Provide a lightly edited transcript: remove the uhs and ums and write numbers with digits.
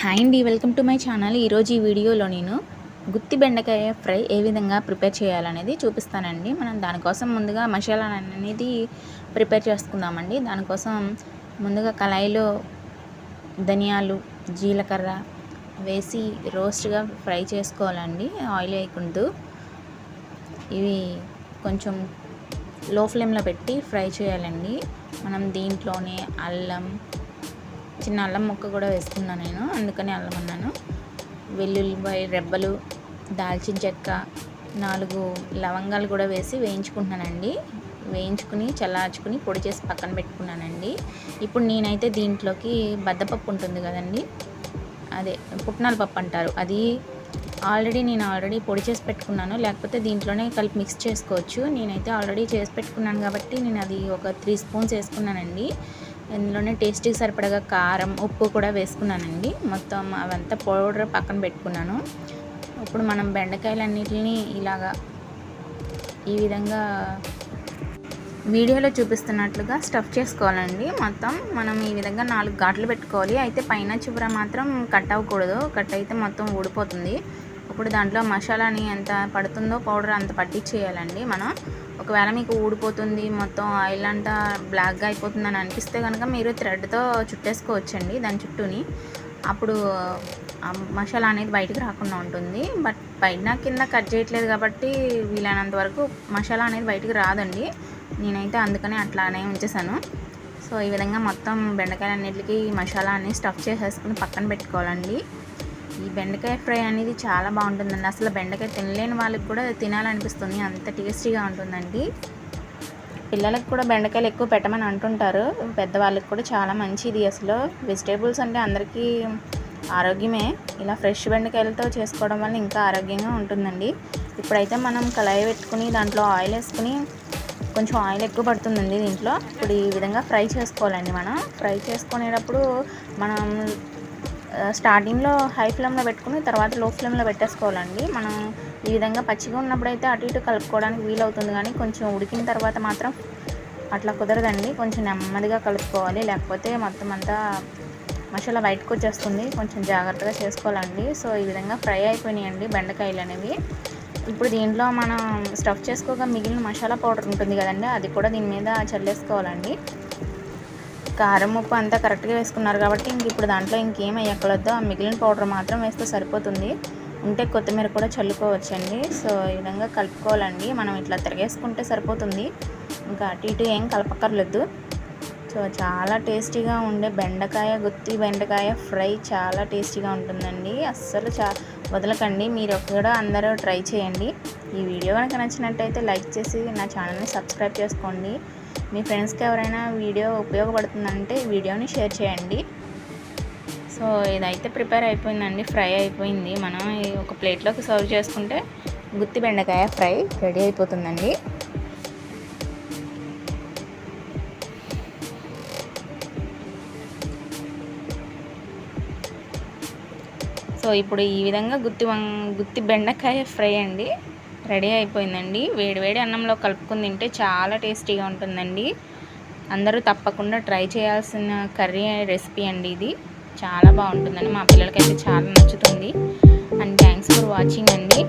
Hi అండి, welcome to my channel. ఈరోజు ఈ వీడియోలో నేను గుత్తి బెండకాయ ఫ్రై ఏ విధంగా ప్రిపేర్ చేయాలనేది చూపిస్తానండి. మనం దానికోసం ముందుగా మసాలా అనేది ప్రిపేర్ చేసుకుందామండి. దానికోసం ముందుగా కళాయిలో ధనియాలు, జీలకర్ర వేసి రోస్ట్గా ఫ్రై చేసుకోవాలండి. ఆయిల్ వేయకూడదు. ఇవి కొంచెం లో ఫ్లేమ్లో పెట్టి ఫ్రై చేయాలండి. మనం దీంట్లోనే చిన్న అల్లం ముక్క కూడా వేసుకున్నాను నేను, అందుకని అల్లం అన్నాను. వెల్లుల్లిపాయ రెబ్బలు, దాల్చిన చెక్క, 4 లవంగాలు కూడా వేసి వేయించుకుంటున్నానండి. వేయించుకుని చల్లార్చుకుని పొడి చేసి పక్కన పెట్టుకున్నానండి. ఇప్పుడు నేనైతే దీంట్లోకి బద్దపప్పు ఉంటుంది కదండి, అదే పుట్నాల పప్పు అంటారు, అది ఆల్రెడీ పొడి చేసి పెట్టుకున్నాను. లేకపోతే దీంట్లోనే కలిపి మిక్స్ చేసుకోవచ్చు. నేనైతే ఆల్రెడీ చేసి పెట్టుకున్నాను కాబట్టి నేను అది ఒక 3 స్పూన్స్ వేసుకున్నానండి. ఇందులోనే టేస్ట్కి సరిపడగా కారం, ఉప్పు కూడా వేసుకున్నానండి. మొత్తం అవంతా పౌడర్ పక్కన పెట్టుకున్నాను. ఇప్పుడు మనం బెండకాయలన్నిటిని ఇలాగా ఈ విధంగా వీడియోలో చూపిస్తున్నట్లుగా స్టఫ్ చేసుకోవాలండి. మొత్తం మనం ఈ విధంగా 4 ఘాట్లు పెట్టుకోవాలి. అయితే పైన చివర మాత్రం కట్ అవ్వకూడదు. కట్ అయితే మొత్తం ఊడిపోతుంది. ఇప్పుడు దాంట్లో మసాలాని ఎంత పడుతుందో పౌడర్ అంత పట్టించేయాలండి మనం. ఒకవేళ మీకు ఊడిపోతుంది, మొత్తం ఆయిల్ అంతా బ్లాక్గా అయిపోతుందని అనిపిస్తే కనుక మీరు థ్రెడ్తో చుట్టేసుకోవచ్చండి దాని చుట్టూని. అప్పుడు ఆ మసాలా అనేది బయటకు రాకుండా ఉంటుంది. బట్ పైన కింద కట్ చేయట్లేదు కాబట్టి వీలైనంత వరకు మసాలా అనేది బయటకు రాదండి. నేనైతే అందుకని అట్లానే ఉంచేసాను. సో ఈ విధంగా మొత్తం బెండకాయలన్నిటికీ మసాలా అనేది స్టఫ్ చేసేసుకుని పక్కన పెట్టుకోవాలండి. ఈ బెండకాయ ఫ్రై అనేది చాలా బాగుంటుందండి. అసలు బెండకాయ తినలేని వాళ్ళకి కూడా తినాలనిపిస్తుంది, అంత టేస్టీగా ఉంటుందండి. పిల్లలకు కూడా బెండకాయలు ఎక్కువ పెట్టమని అంటుంటారు. పెద్దవాళ్ళకి కూడా చాలా మంచిది. అసలు వెజిటేబుల్స్ అంటే అందరికీ ఆరోగ్యమే. ఇలా ఫ్రెష్ బెండకాయలతో చేసుకోవడం వల్ల ఇంకా ఆరోగ్యంగా ఉంటుందండి. ఇప్పుడైతే మనం కళాయి పెట్టుకుని దాంట్లో ఆయిల్ వేసుకుని, కొంచెం ఆయిల్ ఎక్కువ పడుతుందండి దీంట్లో. ఇప్పుడు ఈ విధంగా ఫ్రై చేసుకోవాలండి. మనం ఫ్రై చేసుకునేటప్పుడు మనం స్టార్టింగ్లో హై ఫ్లేమ్లో పెట్టుకుని తర్వాత లో ఫ్లేమ్లో పెట్టేసుకోవాలండి. మనం ఈ విధంగా పచ్చిగా ఉన్నప్పుడు అయితే అటు ఇటు కలుపుకోవడానికి వీలవుతుంది, కానీ కొంచెం ఉడికిన తర్వాత మాత్రం అట్లా కుదరదండి. కొంచెం నెమ్మదిగా కలుపుకోవాలి, లేకపోతే మొత్తం అంతా మసాలా బయటకు వచ్చేస్తుంది. కొంచెం జాగ్రత్తగా చేసుకోవాలండి. సో ఈ విధంగా ఫ్రై అయిపోయినాయండి బెండకాయలు అనేవి. ఇప్పుడు దీంట్లో మనం స్టఫ్ చేసుకోగా మిగిలిన మసాలా పౌడర్ ఉంటుంది కదండి, అది కూడా దీని మీద చల్లేసుకోవాలండి. కారం, ఉప్పు అంతా కరెక్ట్గా వేసుకున్నారు కాబట్టి ఇప్పుడు దాంట్లో ఇంకేం వేయకూడదు. ఆ మిగిలిన పౌడర్ మాత్రం వేస్తే సరిపోతుంది. ఉంటే కొత్తిమీర కూడా చల్లుకోవచ్చండి. సో ఈ విధంగా కలుపుకోవాలండి. మనం ఇట్లా తిరగేసుకుంటే సరిపోతుంది, ఇంకా అటు ఇటు ఏం కలపక్కర్లేదు. సో చాలా టేస్టీగా ఉండే గుత్తి బెండకాయ ఫ్రై చాలా టేస్టీగా ఉంటుందండి. అస్సలు వదలకండి. మీరు కూడా అందరూ ట్రై చేయండి. ఈ వీడియో కనుక నచ్చినట్టయితే లైక్ చేసి నా ఛానల్ని సబ్స్క్రైబ్ చేసుకోండి. మీ ఫ్రెండ్స్కి ఎవరైనా వీడియో ఉపయోగపడుతుందంటే వీడియోని షేర్ చేయండి. సో ఇదైతే ప్రిపేర్ అయిపోయిందండి, ఫ్రై అయిపోయింది. మనం ఒక ప్లేట్లోకి సర్వ్ చేసుకుంటే గుత్తి బెండకాయ ఫ్రై రెడీ అయిపోతుందండి. సో ఇప్పుడు ఈ విధంగా గుత్తి బెండకాయ ఫ్రై అండి రెడీ అయిపోయిందండి. వేడివేడి అన్నంలో కలుపుకుని తింటే చాలా టేస్టీగా ఉంటుందండి. అందరూ తప్పకుండా ట్రై చేయాల్సిన కర్రీ రెసిపీ అండి ఇది. చాలా బాగుంటుందండి, మా పిల్లలకైతే చాలా నచ్చుతుంది. అండ్ థ్యాంక్స్ ఫర్ వాచింగ్ అండి.